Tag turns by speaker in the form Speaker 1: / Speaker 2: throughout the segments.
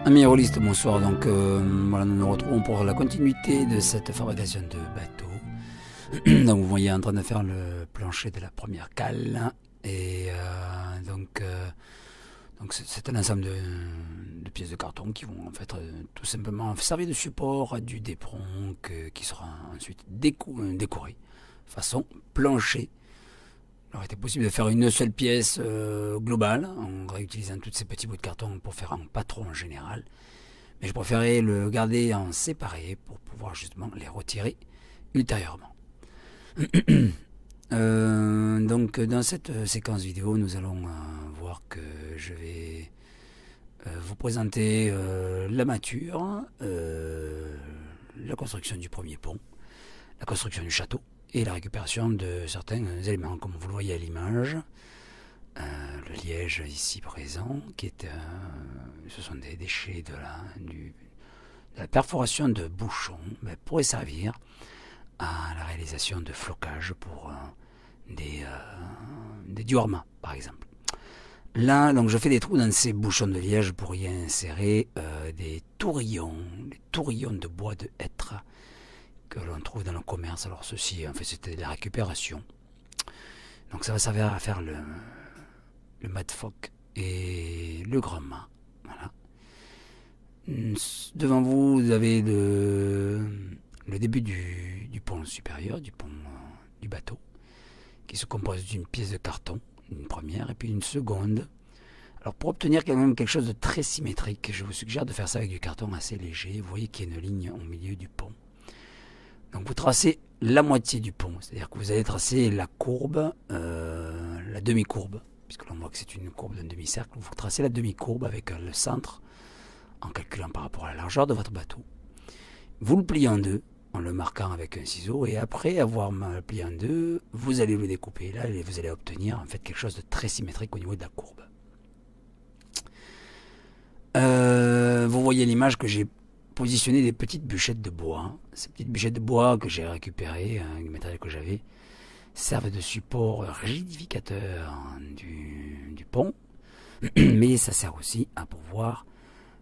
Speaker 1: Amis rôlistes, bonsoir. Donc voilà, nous nous retrouvons pour la continuité de cette fabrication de bateaux. Donc vous voyez en train de faire le plancher de la première cale. Et donc c'est un ensemble de pièces de carton qui vont en fait tout simplement servir de support à du dépron qui sera ensuite décoré façon plancher. Il aurait été possible de faire une seule pièce globale en réutilisant tous ces petits bouts de carton pour faire un patron général. Mais je préférais le garder en séparé pour pouvoir justement les retirer ultérieurement. Donc dans cette séquence vidéo, nous allons voir que je vais vous présenter la mâture, la construction du premier pont, la construction du château, et la récupération de certains éléments, comme vous le voyez à l'image. Le liège ici présent, qui est, ce sont des déchets de la perforation de bouchons, mais pourrait servir à la réalisation de flocages pour des diormas, par exemple. Là, donc, je fais des trous dans ces bouchons de liège pour y insérer des tourillons de bois de hêtre que l'on trouve dans le commerce. Alors ceci, en fait, c'était de la récupération. Donc ça va servir à faire le mât de phoque et le grand mât. Voilà. Devant vous, vous avez le début du pont supérieur, du pont du bateau, qui se compose d'une pièce de carton, une première, et puis une seconde. Alors pour obtenir quand même quelque chose de très symétrique, je vous suggère de faire ça avec du carton assez léger. Vous voyez qu'il y a une ligne au milieu du pont. Donc vous tracez la moitié du pont, c'est-à-dire que vous allez tracer la courbe, la demi-courbe, puisque l'on voit que c'est une courbe d'un demi-cercle. Vous tracez la demi-courbe avec le centre, en calculant par rapport à la largeur de votre bateau. Vous le pliez en deux, en le marquant avec un ciseau, et après avoir plié en deux, vous allez le découper. Là, vous allez obtenir en fait quelque chose de très symétrique au niveau de la courbe. Vous voyez l'image que j'ai positionné des petites bûchettes de bois. Ces petites bûchettes de bois que j'ai récupérées, du matériel que j'avais, servent de support rigidificateur du pont, mais ça sert aussi à pouvoir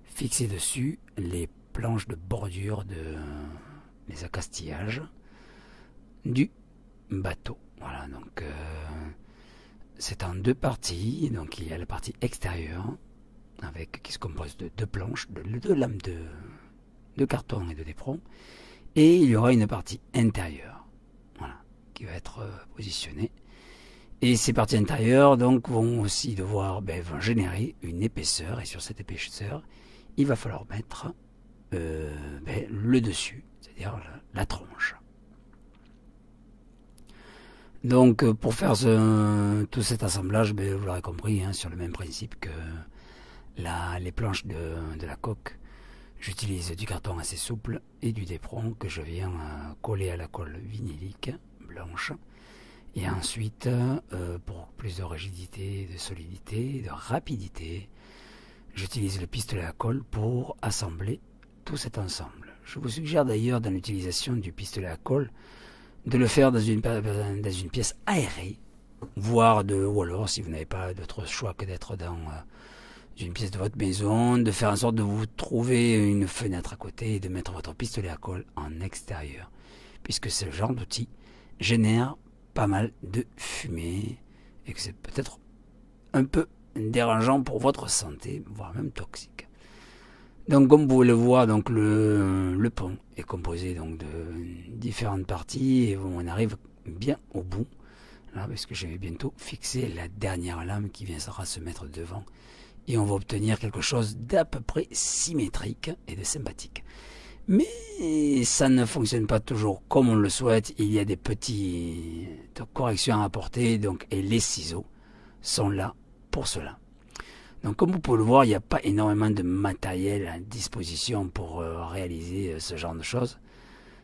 Speaker 1: fixer dessus les planches de bordure les accastillages du bateau. Voilà, donc c'est en deux parties. Donc il y a la partie extérieure qui se compose de deux planches, de lames de carton et de dépron, et il y aura une partie intérieure, voilà, qui va être positionnée. Et ces parties intérieures donc vont aussi devoir vont générer une épaisseur, et sur cette épaisseur il va falloir mettre le dessus, c'est-à-dire la tronche. Donc pour faire tout cet assemblage, vous l'aurez compris, sur le même principe que les planches de la coque, j'utilise du carton assez souple et du dépron que je viens coller à la colle vinylique blanche. Et ensuite, pour plus de rigidité, de solidité, de rapidité, j'utilise le pistolet à colle pour assembler tout cet ensemble. Je vous suggère d'ailleurs, dans l'utilisation du pistolet à colle, de le faire dans une pièce aérée, voire ou alors, si vous n'avez pas d'autre choix que d'être dans une pièce de votre maison, de faire en sorte de vous trouver une fenêtre à côté et de mettre votre pistolet à colle en extérieur, puisque ce genre d'outil génère pas mal de fumée et que c'est peut-être un peu dérangeant pour votre santé, voire même toxique. Donc comme vous pouvez le voir, donc le pont est composé donc de différentes parties et on arrive bien au bout, là, parce que je vais bientôt fixer la dernière lame qui viendra se mettre devant. Et on va obtenir quelque chose d'à peu près symétrique et de sympathique. Mais ça ne fonctionne pas toujours comme on le souhaite. Il y a des petites corrections à apporter, et les ciseaux sont là pour cela. Donc comme vous pouvez le voir, il n'y a pas énormément de matériel à disposition pour réaliser ce genre de choses.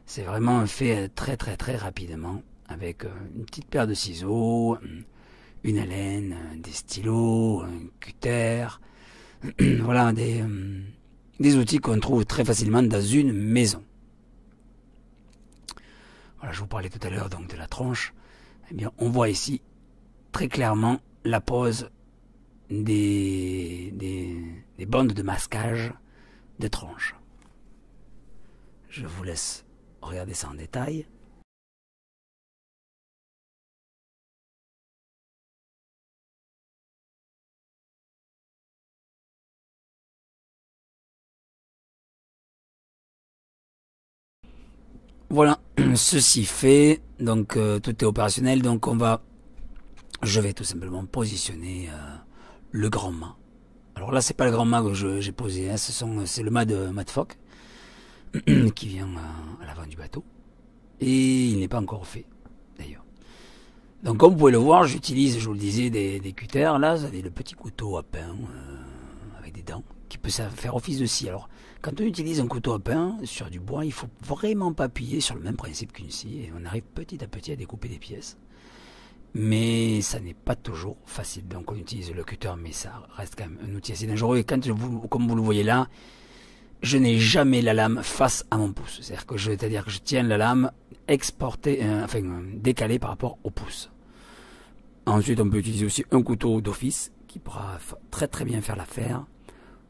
Speaker 1: C'est vraiment fait très rapidement avec une petite paire de ciseaux, une haleine, des stylos, un cutter, voilà, des outils qu'on trouve très facilement dans une maison. Voilà, je vous parlais tout à l'heure donc de la tronche. Eh bien, on voit ici très clairement la pose des bandes de masquage de tranches. Je vous laisse regarder ça en détail. Voilà, ceci fait, donc tout est opérationnel, donc je vais tout simplement positionner le grand mât. Alors là, c'est pas le grand mât que j'ai posé, hein, c'est le mât de Fock qui vient à l'avant du bateau, et il n'est pas encore fait d'ailleurs. Donc comme vous pouvez le voir, j'utilise, je vous le disais, des cutters. Là, vous avez le petit couteau à pain avec des dents qui peut faire office de scie. Alors, quand on utilise un couteau à pain sur du bois, il faut vraiment pas appuyer sur le même principe qu'une scie et on arrive petit à petit à découper des pièces. Mais ça n'est pas toujours facile. Donc on utilise le cutter, mais ça reste quand même un outil assez dangereux. Et quand comme vous le voyez là, je n'ai jamais la lame face à mon pouce. C'est-à-dire que je tiens la lame décalée par rapport au pouce. Ensuite, on peut utiliser aussi un couteau d'office qui pourra très très bien faire l'affaire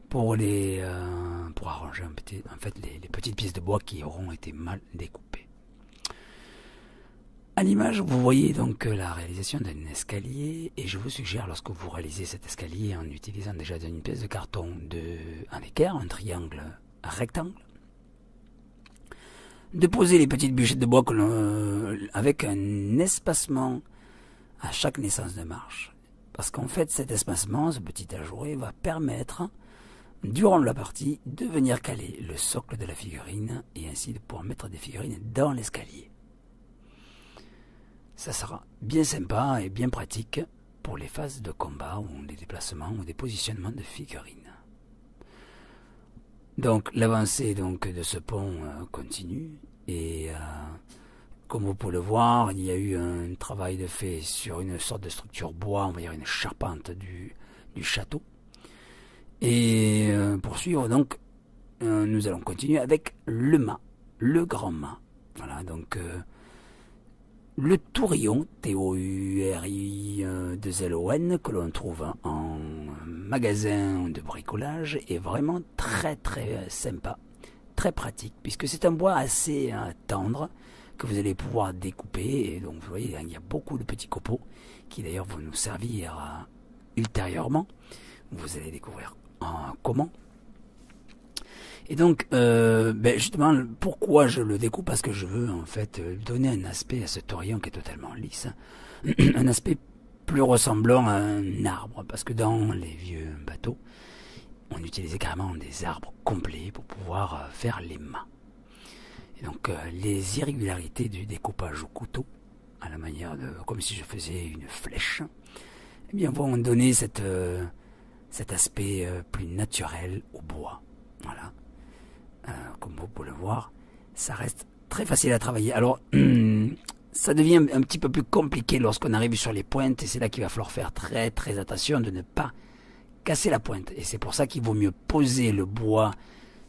Speaker 1: pour arranger les petites pièces de bois qui auront été mal découpées. À l'image, vous voyez donc la réalisation d'un escalier, et je vous suggère, lorsque vous réalisez cet escalier en utilisant déjà une pièce de carton en équerre, un triangle, un rectangle, de poser les petites bûchettes de bois avec un espacement à chaque naissance de marche. Parce qu'en fait, cet espacement, ce petit ajouré, va permettre, durant la partie, de venir caler le socle de la figurine et ainsi de pouvoir mettre des figurines dans l'escalier. Ça sera bien sympa et bien pratique pour les phases de combat ou des déplacements ou des positionnements de figurines. Donc l'avancée de ce pont continue et comme vous pouvez le voir, il y a eu un travail de fait sur une sorte de structure bois, on va dire une charpente du château. Et pour suivre donc, nous allons continuer avec le mât, le grand mât. Voilà, donc le tourillon, T-O-U-R-I-2-L-O-N, que l'on trouve en magasin de bricolage, est vraiment très très sympa, très pratique, puisque c'est un bois assez tendre, que vous allez pouvoir découper. Et donc vous voyez, il y a beaucoup de petits copeaux qui d'ailleurs vont nous servir ultérieurement. Vous allez découvrir comment. Et donc justement, pourquoi je le découpe? Parce que je veux en fait donner un aspect à ce torillon qui est totalement lisse, un aspect plus ressemblant à un arbre, parce que dans les vieux bateaux on utilisait carrément des arbres complets pour pouvoir faire les mâts. Et donc les irrégularités du découpage au couteau, à la manière de comme si je faisais une flèche, eh bien vont donner cet aspect plus naturel au bois. Voilà. Comme vous pouvez le voir, ça reste très facile à travailler. Alors ça devient un petit peu plus compliqué lorsqu'on arrive sur les pointes, et c'est là qu'il va falloir faire très très attention de ne pas casser la pointe. Et c'est pour ça qu'il vaut mieux poser le bois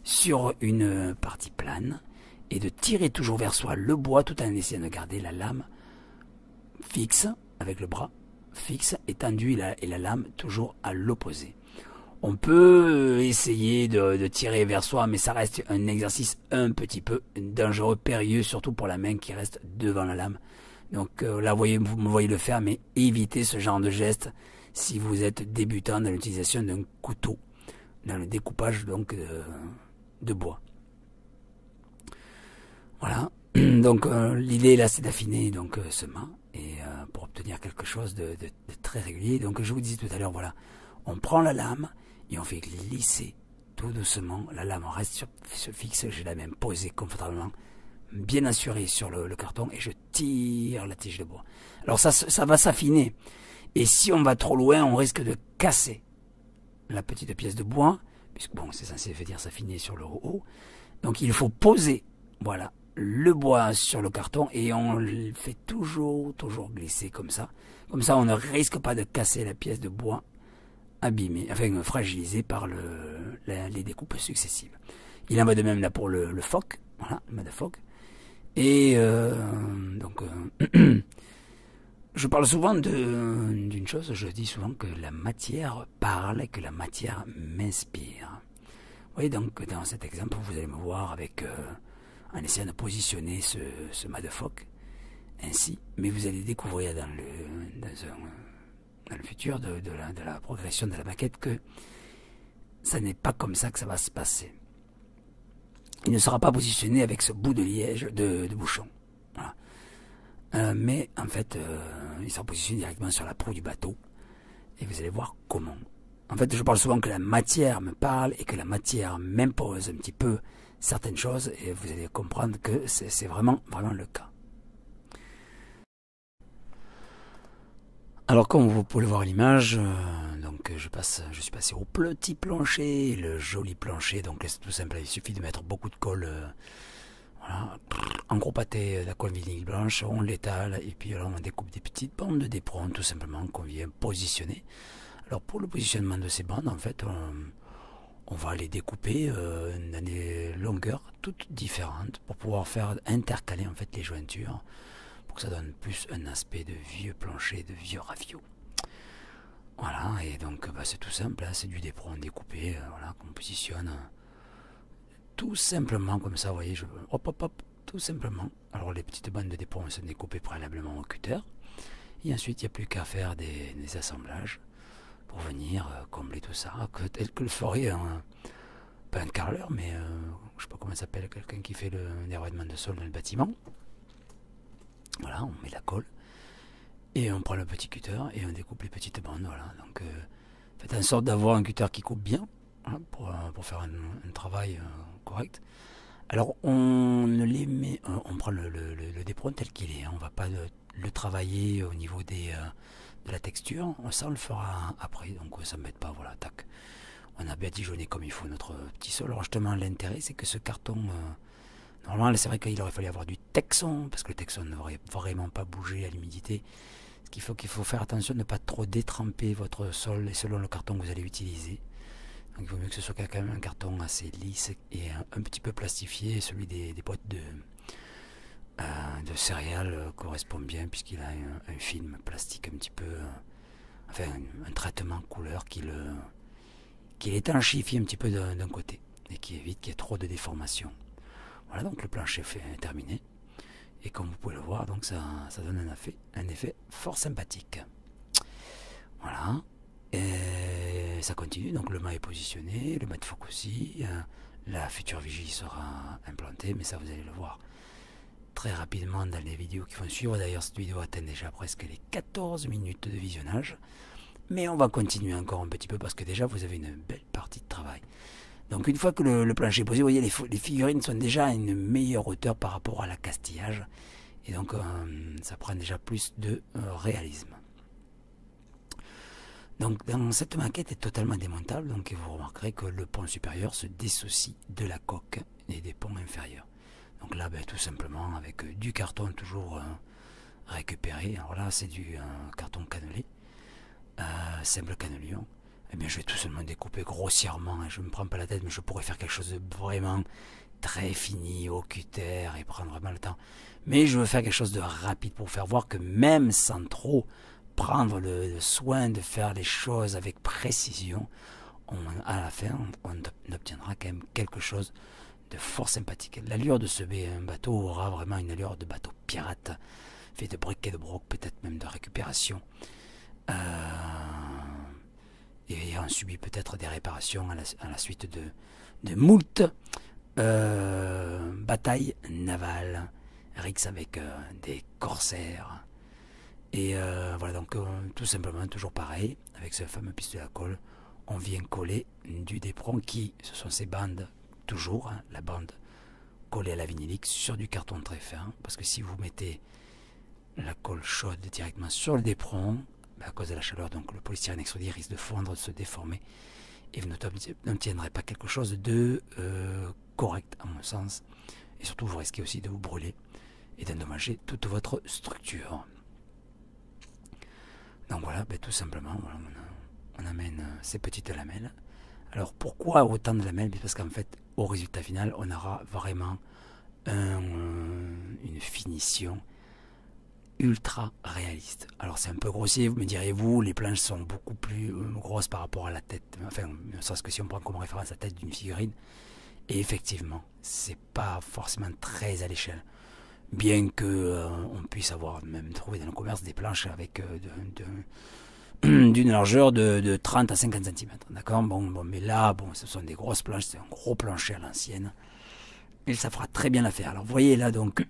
Speaker 1: sur une partie plane et de tirer toujours vers soi le bois tout en essayant de garder la lame fixe, avec le bras fixe et tendu, et la lame toujours à l'opposé. On peut essayer de tirer vers soi, mais ça reste un exercice un petit peu dangereux, périlleux, surtout pour la main qui reste devant la lame. Donc là, vous me voyez le faire, mais évitez ce genre de geste si vous êtes débutant dans l'utilisation d'un couteau, dans le découpage donc de bois. Voilà. Donc l'idée là, c'est d'affiner donc ce mât et pour obtenir quelque chose de très régulier. Donc je vous disais tout à l'heure, voilà, on prend la lame et on fait glisser tout doucement. La lame reste fixe, j'ai la même posée confortablement, bien assurée sur le carton, et je tire la tige de bois. Alors ça va s'affiner, et si on va trop loin, on risque de casser la petite pièce de bois, puisque bon, c'est censé dire s'affiner sur le haut. Donc il faut poser, voilà, le bois sur le carton, et on le fait toujours glisser comme ça. Comme ça, on ne risque pas de casser la pièce de bois abîmée, enfin fragilisée par les découpes successives. Il en va de même là pour le phoque, voilà, le mât de phoque. Et je parle souvent d'une chose, je dis souvent que la matière parle et que la matière m'inspire. Oui, donc dans cet exemple, vous allez me voir avec en essayant de positionner ce mât de phoque ainsi, mais vous allez découvrir dans le futur de la progression de la maquette que ça n'est pas comme ça que ça va se passer. Il ne sera pas positionné avec ce bout de liège de bouchon. Voilà. Mais en fait, il sera positionné directement sur la proue du bateau. Et vous allez voir comment. En fait, je parle souvent que la matière me parle et que la matière m'impose un petit peu certaines choses. Et vous allez comprendre que c'est vraiment le cas. Alors comme vous pouvez le voir à l'image, donc je suis passé au petit plancher, le joli plancher, donc c'est tout simple, il suffit de mettre beaucoup de colle, voilà, en gros pâté, la colle vinyle blanche, on l'étale et puis alors on découpe des petites bandes de d'éperon tout simplement qu'on vient positionner. Alors pour le positionnement de ces bandes, en fait, on va les découper dans des longueurs toutes différentes pour pouvoir faire intercaler en fait les jointures. Pour que ça donne plus un aspect de vieux plancher, de vieux ravio. Voilà, et donc c'est tout simple, hein, c'est du d'éperon découpé, voilà, qu'on positionne tout simplement comme ça, vous voyez, hop, tout simplement. Alors les petites bandes de d'éperon sont découpées préalablement au cutter, et ensuite il n'y a plus qu'à faire des assemblages pour venir combler tout ça, tel que le ferait pas un carreleur, mais je sais pas comment ça s'appelle, quelqu'un qui fait des revêtements de sol dans le bâtiment. Voilà, on met la colle et on prend le petit cutter et on découpe les petites bandes. Voilà, donc faites en sorte d'avoir un cutter qui coupe bien, hein, pour faire un travail correct. Alors on ne les met, on prend le d'éperon tel qu'il est, hein, on va pas le travailler au niveau de la texture, ça on le fera après, donc ça ne m'embête pas, voilà, tac. On a badigeonné comme il faut notre petit sol. Alors justement l'intérêt c'est que ce carton... normalement, c'est vrai qu'il aurait fallu avoir du texon, parce que le texon ne devrait vraiment pas bouger à l'humidité. Ce qu'il faut faire attention de ne pas trop détremper votre sol et selon le carton que vous allez utiliser. Donc il vaut mieux que ce soit quand même un carton assez lisse et un petit peu plastifié. Celui des boîtes de céréales correspond bien puisqu'il a un film plastique un petit peu... enfin, un traitement couleur qui l'étanchifie un petit peu d'un côté et qui évite qu'il y ait trop de déformation. Voilà, donc le plancher est terminé. Et comme vous pouvez le voir, donc ça donne un effet fort sympathique. Voilà. Et ça continue. Donc le mât est positionné, le mât de phoque aussi. La future vigie sera implantée, mais ça vous allez le voir très rapidement dans les vidéos qui vont suivre. D'ailleurs, cette vidéo atteint déjà presque les 14 minutes de visionnage. Mais on va continuer encore un petit peu parce que déjà vous avez une belle partie de travail. Donc une fois que le plancher est posé, vous voyez, les figurines sont déjà à une meilleure hauteur par rapport à l'accastillage. Et donc ça prend déjà plus de réalisme. Donc cette maquette est totalement démontable. Donc vous remarquerez que le pont supérieur se dissocie de la coque et des ponts inférieurs. Donc là, tout simplement avec du carton toujours récupéré. Alors là, c'est du carton cannelé, simple cannelion. Eh bien, je vais tout simplement découper grossièrement. Je ne me prends pas la tête, mais je pourrais faire quelque chose de vraiment très fini au cutter et prendre vraiment le temps. Mais je veux faire quelque chose de rapide pour faire voir que même sans trop prendre le soin de faire les choses avec précision, à la fin, on obtiendra quand même quelque chose de fort sympathique. L'allure de ce bateau aura vraiment une allure de bateau pirate, fait de briques et de broc, peut-être même de récupération. Et ayant subi peut-être des réparations à la suite de moult batailles navales, rixes avec des corsaires. Et voilà, donc tout simplement, toujours pareil, avec ce fameux pistolet à colle, on vient coller du d'éperon qui, ce sont ces bandes, toujours, hein, la bande collée à la vinylique sur du carton très fin, parce que si vous mettez la colle chaude directement sur le d'éperon, à cause de la chaleur, donc le polystyrène extrudé risque de fondre, de se déformer, et vous n'obtiendrez pas quelque chose de correct à mon sens, et surtout vous risquez aussi de vous brûler et d'endommager toute votre structure. Donc voilà, tout simplement, voilà, on amène ces petites lamelles. Alors pourquoi autant de lamelles? Parce qu'en fait, au résultat final, on aura vraiment une finition ultra réaliste. Alors c'est un peu grossier, me direz-vous, les planches sont beaucoup plus grosses par rapport à la tête, enfin, ne serait-ce que si on prend comme référence la tête d'une figurine, et effectivement, c'est pas forcément très à l'échelle. Bien que on puisse avoir même trouvé dans le commerce des planches avec d'une largeur de 30 à 50 cm. D'accord, bon, mais là, bon, ce sont des grosses planches, c'est un gros plancher à l'ancienne. Et ça fera très bien l'affaire. Alors vous voyez là donc,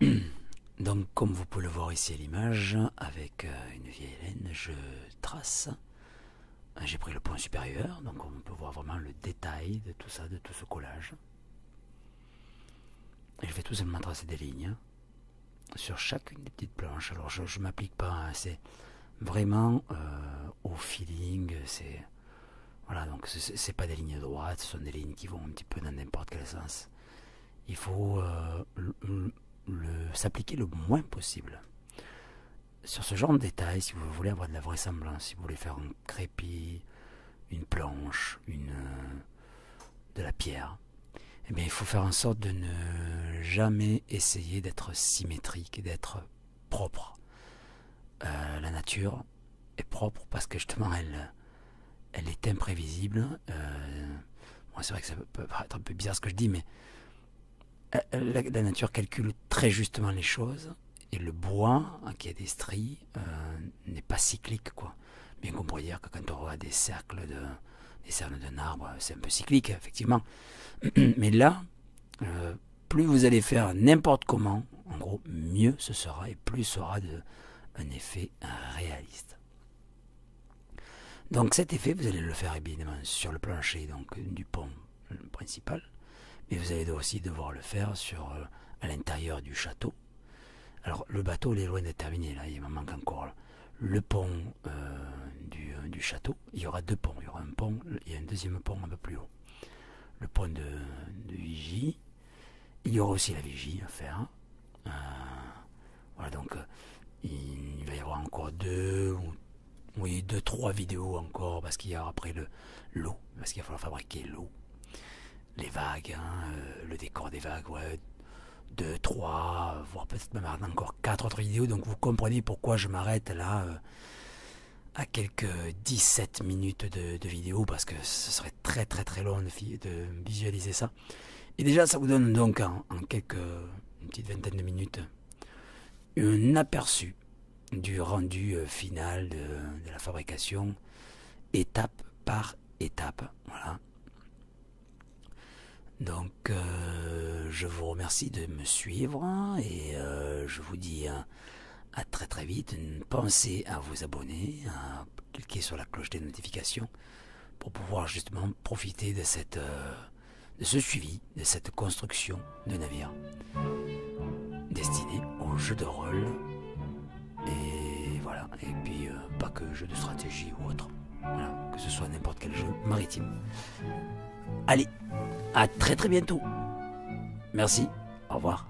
Speaker 1: donc comme vous pouvez le voir ici à l'image, avec une vieille laine, je trace. J'ai pris le point supérieur, donc on peut voir vraiment le détail de tout ça, de tout ce collage. Et je vais tout simplement tracer des lignes sur chacune des petites planches. Alors je ne m'applique pas, hein, c'est vraiment au feeling, c'est voilà, donc c'est pas des lignes droites, ce sont des lignes qui vont un petit peu dans n'importe quel sens. Il faut s'appliquer le moins possible sur ce genre de détails. Si vous voulez avoir de la vraisemblance, si vous voulez faire un crépi, une planche, de la pierre, eh bien, il faut faire en sorte de ne jamais essayer d'être symétrique et d'être propre. La nature est propre parce que justement elle est imprévisible. Bon, c'est vrai que ça peut paraître un peu bizarre ce que je dis, mais la nature calcule très justement les choses, et le bois, qui a des stries, n'est pas cyclique, quoi. Bien qu'on pourrait dire que quand on voit des cercles d'un arbre, c'est un peu cyclique, effectivement. Mais là, plus vous allez faire n'importe comment, en gros, mieux ce sera, et plus ce sera un effet réaliste. Donc cet effet, vous allez le faire évidemment sur le plancher donc, du pont principal, mais vous allez aussi devoir le faire à l'intérieur du château. Alors le bateau il est loin d'être terminé, là, il me manque encore le pont du château. Il y aura deux ponts, il y aura un pont, il y a un deuxième pont un peu plus haut. Le pont de vigie, il y aura aussi la vigie à faire. Voilà, donc il va y avoir encore deux, trois vidéos encore, parce qu'il y a après l'eau, parce qu'il va falloir fabriquer l'eau, les vagues, le décor des vagues, ouais, 2, 3, voire peut-être même encore 4 autres vidéos, donc vous comprenez pourquoi je m'arrête là à quelques 17 minutes de vidéo, parce que ce serait très très très long de visualiser ça. Et déjà ça vous donne donc une petite vingtaine de minutes un aperçu du rendu final de la fabrication, étape par étape. Voilà. Donc je vous remercie de me suivre et je vous dis à très très vite. Pensez à vous abonner, à cliquer sur la cloche des notifications pour pouvoir justement profiter de ce suivi, de cette construction de navire destiné aux jeux de rôle. Et voilà, et puis pas que jeu de stratégie ou autre, voilà, que ce soit n'importe quel jeu maritime. Allez, à très très bientôt. Merci, au revoir.